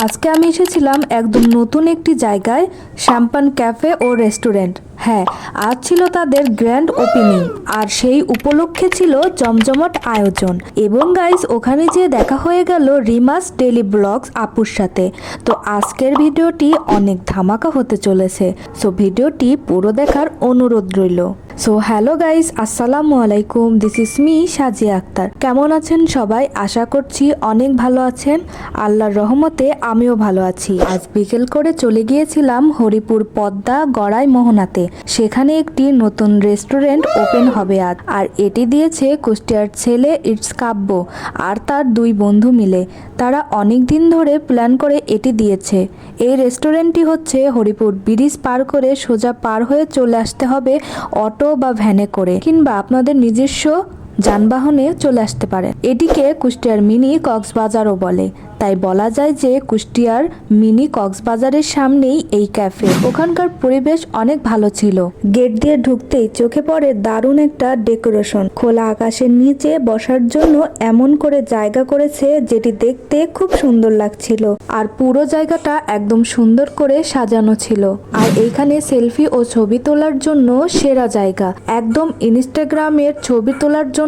আজকে আমি এসেছিলাম একদম নতুন একটি জায়গায়, শ্যাম্পান ক্যাফে ও রেস্টুরেন্ট। হ্যাঁ, আজ ছিল তাদের গ্র্যান্ড ওপেনিং আর সেই উপলক্ষে ছিল জমজমাট আয়োজন। এবং গাইস, ওখানে যেয়ে দেখা হয়ে গেল রিমাস ডেইলি ব্লগস আপুর সাথে। তো আজকের ভিডিওটি অনেক ধামাকা হতে চলেছে, সো ভিডিওটি পুরো দেখার অনুরোধ রইল। সো হ্যালো গাইস, আসসালামু আলাইকুম, দিস ইজ মি সাজিয়া আক্তার। কেমন আছেন সবাই? আশা করছি অনেক ভালো আছেন। আল্লাহর রহমতে আমিও ভালো আছি। আজ বিকেল করে চলে গিয়েছিলাম হরিপুর পদ্মা গড়াই মোহনাতে। সেখানে একটি নতুন রেস্টুরেন্ট ওপেন হবে আজ, আর এটি দিয়েছে কুষ্টিয়ার ছেলে ইটস কাব্য আর তার দুই বন্ধু মিলে। তারা অনেক দিন ধরে প্ল্যান করে এটি দিয়েছে। এই রেস্টুরেন্টটি হচ্ছে হরিপুর ব্রিজ পার করে সোজা পার হয়ে চলে আসতে হবে অটো বা ভ্যানে করে, কিংবা আপনাদের নিজস্ব যানবাহনে চলে আসতে পারে। এটিকে কুষ্টিয়ার মিনি কক্সবাজারও বলে, তাই বলা যায় যে কুষ্টিয়ার মিনি কক্সবাজারের সামনেই এই ক্যাফে। ওখানকার পরিবেশ অনেক ভালো ছিল। গেট দিয়ে ঢুকতেই চোখে পড়ে দারুণ একটা ডেকোরেশন। খোলা আকাশের নিচে বসার জন্য এমন করে জায়গা করেছে যেটি দেখতে খুব সুন্দর লাগছিল, আর পুরো জায়গাটা একদম সুন্দর করে সাজানো ছিল। আর এইখানে সেলফি ও ছবি তোলার জন্য সেরা জায়গা, একদম ইনস্টাগ্রামের ছবি তোলার জন্য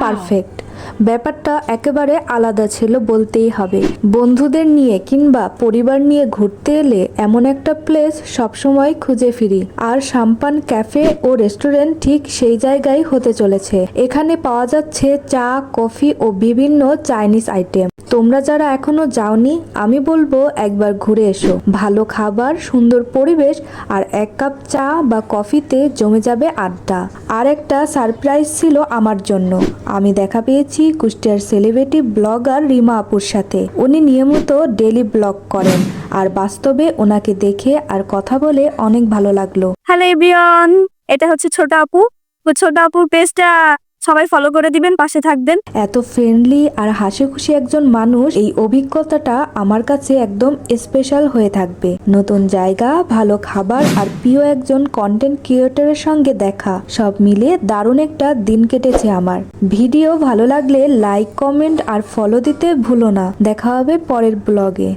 পারফেক্ট। ব্যাপারটা একেবারে আলাদা ছিল বলতেই হবে। বন্ধুদের নিয়ে কিংবা পরিবার নিয়ে ঘুরতে এলে এমন একটা প্লেস সবসময় খুঁজে ফিরি, আর শ্যাম্পান ক্যাফে ও রেস্টুরেন্ট ঠিক সেই জায়গায় হতে চলেছে। এখানে পাওয়া যাচ্ছে চা, কফি ও বিভিন্ন চাইনিজ আইটেম। তোমরা যারা এখনো যাওনি, আমি বলবো একবার ঘুরে এসো। ভালো খাবার, সুন্দর পরিবেশ আর এক কাপ চা বা কফিতে জমে যাবে আড্ডা। আর একটা সারপ্রাইজ ছিল আমার জন্য। আমি দেখা পেয়েছি কুষ্টিয়ার সেলিব্রিটি ব্লগার রিমা আপুর সাথে। উনি নিয়মিত ডেইলি ব্লগ করেন, আর বাস্তবে ওনাকে দেখে আর কথা বলে অনেক ভালো লাগলো। হ্যালো এভরিওয়ান, এটা হচ্ছে ছোট আপু। ছোট আপুর পেজটা সবাই ফলো করে দিবেন, পাশে থাকবেন। এত ফ্রেন্ডলি আর হাসি খুশি একজন মানুষ, এই অভিজ্ঞতাটা আমার কাছে একদম স্পেশাল হয়ে থাকবে। নতুন জায়গা, ভালো খাবার আর প্রিয় একজন কন্টেন্ট ক্রিয়েটরের সঙ্গে দেখা, সব মিলে দারুণ একটা দিন কেটেছে আমার। ভিডিও ভালো লাগলে লাইক, কমেন্ট আর ফলো দিতে ভুলো না। দেখা হবে পরের ব্লগে।